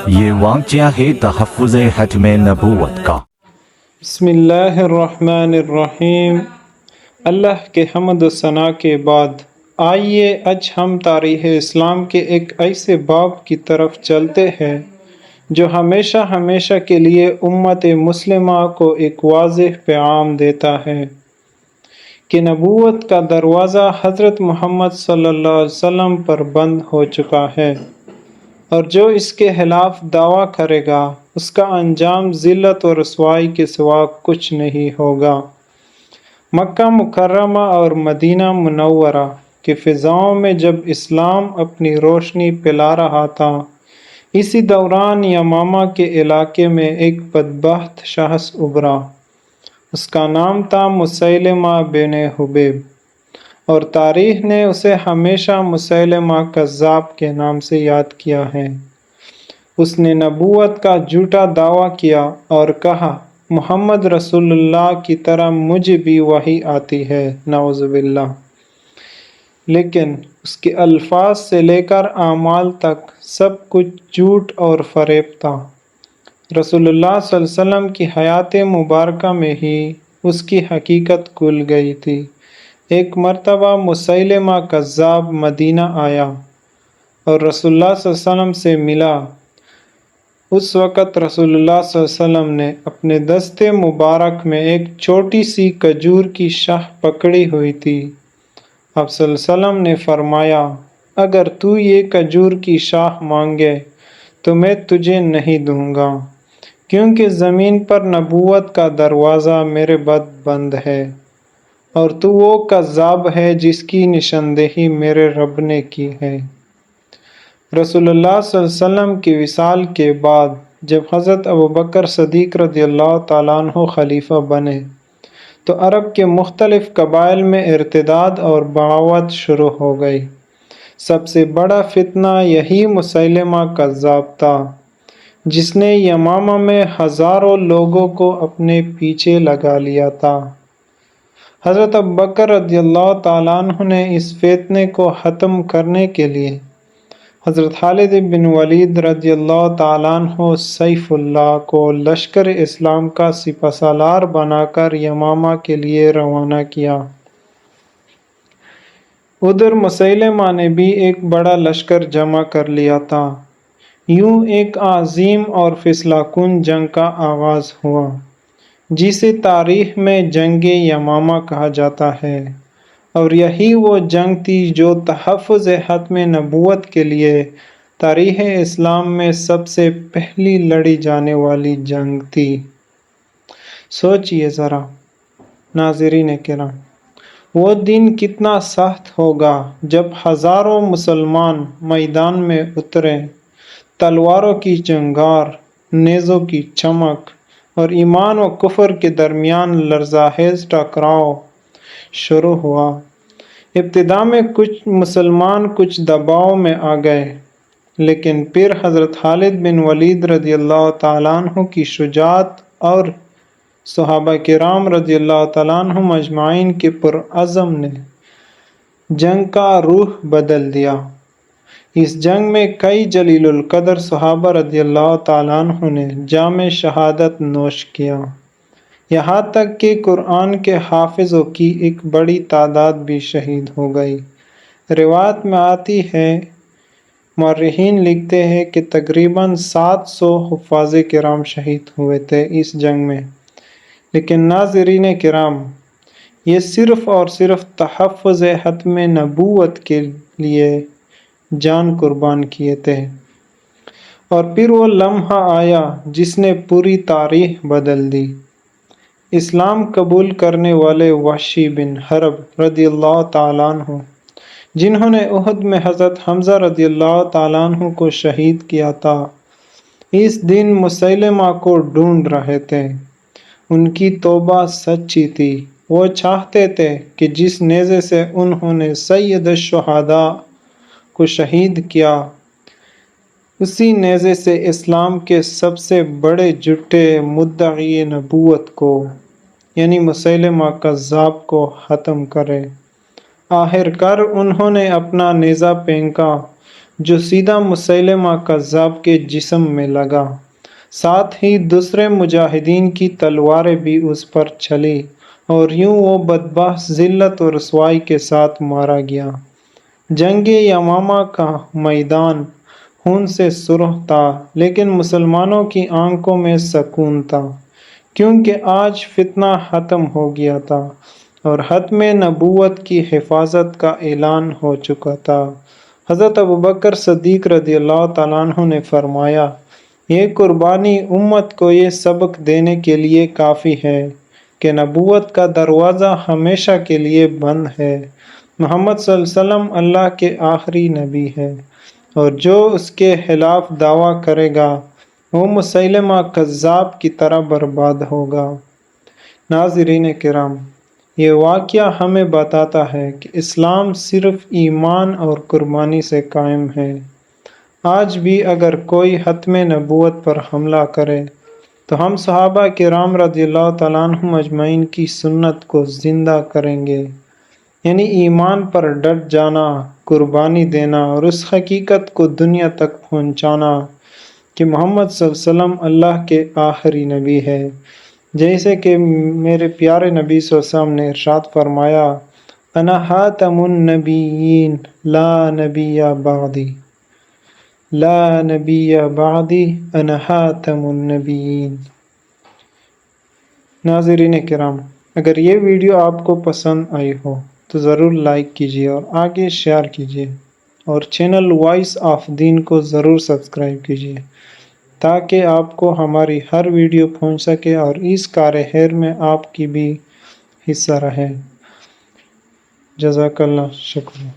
یہ واقعہ ہے تحفظ ختم نبوت کا۔ بسم اللہ الرحمن الرحیم۔ اللہ کے حمد و ثنا کے بعد آئیے آج ہم تاریخ اسلام کے ایک ایسے باب کی طرف چلتے ہیں جو ہمیشہ کے لیے امت مسلمہ کو ایک واضح پیغام دیتا ہے کہ نبوت کا دروازہ حضرت محمد صلی اللہ علیہ وسلم پر بند ہو چکا ہے، اور جو اس کے خلاف دعویٰ کرے گا اس کا انجام ذلت و رسوائی کے سوا کچھ نہیں ہوگا۔ مکہ مکرمہ اور مدینہ منورہ کے فضاؤں میں جب اسلام اپنی روشنی پھیلا رہا تھا، اسی دوران یمامہ کے علاقے میں ایک بدبخت شخص ابھرا۔ اس کا نام تھا مسیلمہ بن حبیب، اور تاریخ نے اسے ہمیشہ مسیلمہ کذاب کے نام سے یاد کیا ہے۔ اس نے نبوت کا جھوٹا دعویٰ کیا اور کہا محمد رسول اللہ کی طرح مجھے بھی وحی آتی ہے، نعوذ باللہ۔ لیکن اس کے الفاظ سے لے کر اعمال تک سب کچھ جھوٹ اور فریب تھا۔ رسول اللہ صلی اللہ علیہ وسلم کی حیات مبارکہ میں ہی اس کی حقیقت کھل گئی تھی۔ ایک مرتبہ مسیلمہ کذاب مدینہ آیا اور رسول اللہ صلی اللہ علیہ وسلم سے ملا۔ اس وقت رسول اللہ صلی اللہ علیہ وسلم نے اپنے دستے مبارک میں ایک چھوٹی سی کھجور کی شاخ پکڑی ہوئی تھی۔ آپ صلی اللہ علیہ وسلم نے فرمایا، اگر تو یہ کھجور کی شاخ مانگے تو میں تجھے نہیں دوں گا، کیونکہ زمین پر نبوت کا دروازہ میرے بعد بند ہے، اور تو وہ کذاب ہے جس کی نشاندہی میرے رب نے کی ہے۔ رسول اللہ صلی اللہ علیہ وسلم کی وصال کے بعد جب حضرت ابوبکر صدیق رضی اللہ تعالیٰ عنہ خلیفہ بنے تو عرب کے مختلف قبائل میں ارتداد اور بغاوت شروع ہو گئی۔ سب سے بڑا فتنہ یہی مسیلمہ کذاب تھا، جس نے یمامہ میں ہزاروں لوگوں کو اپنے پیچھے لگا لیا تھا۔ حضرت ابوبکر رضی اللہ تعالیٰ عنہ نے اس فتنے کو ختم کرنے کے لیے حضرت خالد بن ولید رضی اللہ تعالیٰ عنہ سیف اللہ کو لشکر اسلام کا سپہ سالار بنا کر یمامہ کے لیے روانہ کیا۔ ادھر مسیلمہ نے بھی ایک بڑا لشکر جمع کر لیا تھا۔ یوں ایک عظیم اور فیصلہ کن جنگ کا آغاز ہوا، جسے تاریخ میں جنگ یمامہ کہا جاتا ہے، اور یہی وہ جنگ تھی جو تحفظ ختم نبوت کے لیے تاریخ اسلام میں سب سے پہلی لڑی جانے والی جنگ تھی۔ سوچئے ذرا ناظرین کرام، وہ دن کتنا سخت ہوگا جب ہزاروں مسلمان میدان میں اترے، تلواروں کی چنگار، نیزوں کی چمک اور ایمان و کفر کے درمیان لرزاخیز ٹکراؤ شروع ہوا۔ ابتدا میں کچھ مسلمان کچھ دباؤ میں آ گئے، لیکن پھر حضرت خالد بن ولید رضی اللہ تعالیٰ عنہ کی شجاعت اور صحابہ کرام رضی اللہ تعالیٰ عنہم اجمعین کے پرعزم نے جنگ کا رخ بدل دیا۔ اس جنگ میں کئی جلیل القدر صحابہ رضی اللہ تعالیٰ عنہ نے جام شہادت نوش کیا، یہاں تک کہ قرآن کے حافظوں کی ایک بڑی تعداد بھی شہید ہو گئی۔ روایت میں آتی ہے، مورخین لکھتے ہیں کہ تقریباً 700 حفاظ کرام شہید ہوئے تھے اس جنگ میں، لیکن ناظرین کرام، یہ صرف اور صرف تحفظ ختم نبوت کے لیے جان قربان کیے تھے۔ اور پھر وہ لمحہ آیا جس نے پوری تاریخ بدل دی۔ اسلام قبول کرنے والے وحشی بن حرب رضی اللہ تعالیٰ عنہ، جنہوں نے احد میں حضرت حمزہ رضی اللہ تعالیٰ عنہ کو شہید کیا تھا، اس دن مسیلمہ کو ڈھونڈ رہے تھے۔ ان کی توبہ سچی تھی، وہ چاہتے تھے کہ جس نیزے سے انہوں نے سید الشہداء کو شہید کیا، اسی نیزے سے اسلام کے سب سے بڑے جھوٹے مدعی نبوت کو، یعنی مسیلمہ کذاب کو ختم کرے۔ آخر کار انہوں نے اپنا نیزہ پھینکا جو سیدھا مسیلمہ کذاب کے جسم میں لگا۔ ساتھ ہی دوسرے مجاہدین کی تلواریں بھی اس پر چلی اور یوں وہ بدبخت ذلت و رسوائی کے ساتھ مارا گیا۔ جنگ یمامہ کا میدان خون سے سرخ تھا، لیکن مسلمانوں کی آنکھوں میں سکون تھا، کیونکہ آج فتنہ ختم ہو گیا تھا اور ختم نبوت کی حفاظت کا اعلان ہو چکا تھا۔ حضرت ابوبکر صدیق رضی اللہ تعالیٰ عنہ نے فرمایا، یہ قربانی امت کو یہ سبق دینے کے لیے کافی ہے کہ نبوت کا دروازہ ہمیشہ کے لیے بند ہے۔ محمد صلی اللہ علیہ وسلم اللہ کے آخری نبی ہے، اور جو اس کے خلاف دعویٰ کرے گا وہ مسیلمہ کذاب کی طرح برباد ہوگا۔ ناظرین کرام، یہ واقعہ ہمیں بتاتا ہے کہ اسلام صرف ایمان اور قربانی سے قائم ہے۔ آج بھی اگر کوئی ختم نبوت پر حملہ کرے تو ہم صحابہ کرام رضی اللہ تعالیٰ عنہم اجمعین کی سنت کو زندہ کریں گے، یعنی ایمان پر ڈٹ جانا، قربانی دینا اور اس حقیقت کو دنیا تک پہنچانا کہ محمد صلی اللہ علیہ وسلم اللہ کے آخری نبی ہے، جیسے کہ میرے پیارے نبی صلی اللہ علیہ وسلم نے ارشاد فرمایا، انا خاتم النبیین لا نبی بعدی، لا نبی بعدی انا خاتم النبیین۔ ناظرین کرام، اگر یہ ویڈیو آپ کو پسند آئی ہو تو ضرور لائک کیجیے اور آگے شیئر کیجیے، اور چینل وائس آف دین کو ضرور سبسکرائب کیجیے تاکہ آپ کو ہماری ہر ویڈیو پہنچ سکے اور اس کار خیر میں آپ کی بھی حصہ رہے۔ جزاک اللہ، شکریہ۔